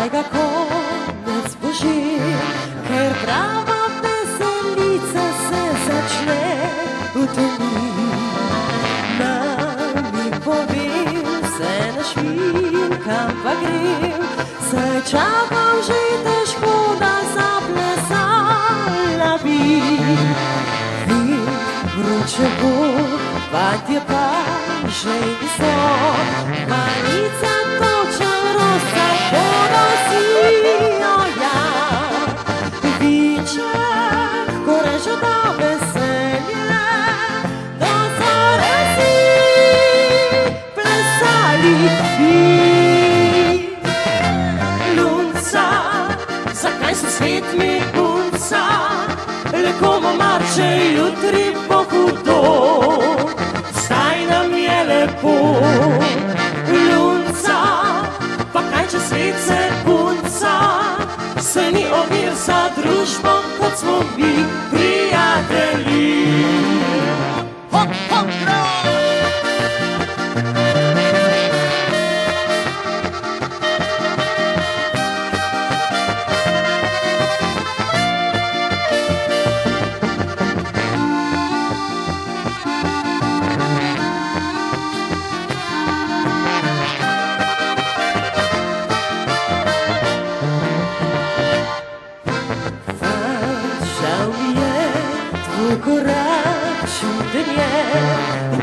zdaj ga konec boži, ker prava veselica se začne v temi. Nami povem, se našminkam pa grem, saj čakam že težko, da zaplesala bi. Vem, vroče bo, vatje pa že so, manica točen rosa porosijo, ja. Viček, ko režo da veselje, do zore si plesali bi. Lunca, zakaj se svet mi punca, le komu mar, če jutri bo hudo, zdaj nam je lepo. Lunca, pa kaj če svet se punca, se ni ovir za družbo, kot smo mi prijatelji. Hop, hop, korak čuden je,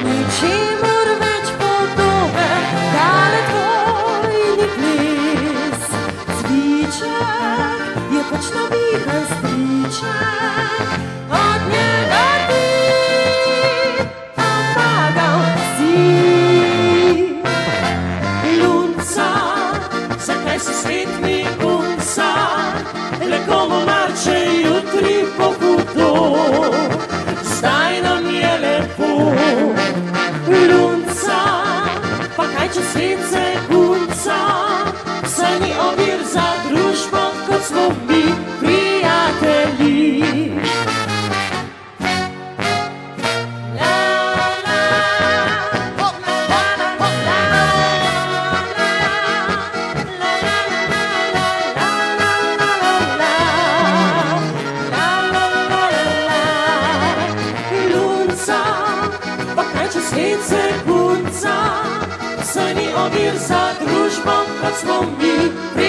ničemur več podoben, tale tvoj ni ples. Cviček je pač navihan striček, od njega ti pomagal si. Lunca, zakaj se svet mi punca, le komu mar, če jutri bo hudo, zdaj nam je lepo. Lunca, pa kaj če svet se punca, saj ni ovir za družbo, kot smo mi prijatelji. Svet se punca, saj ni ovir za družbo, kot smo mi prijatelji.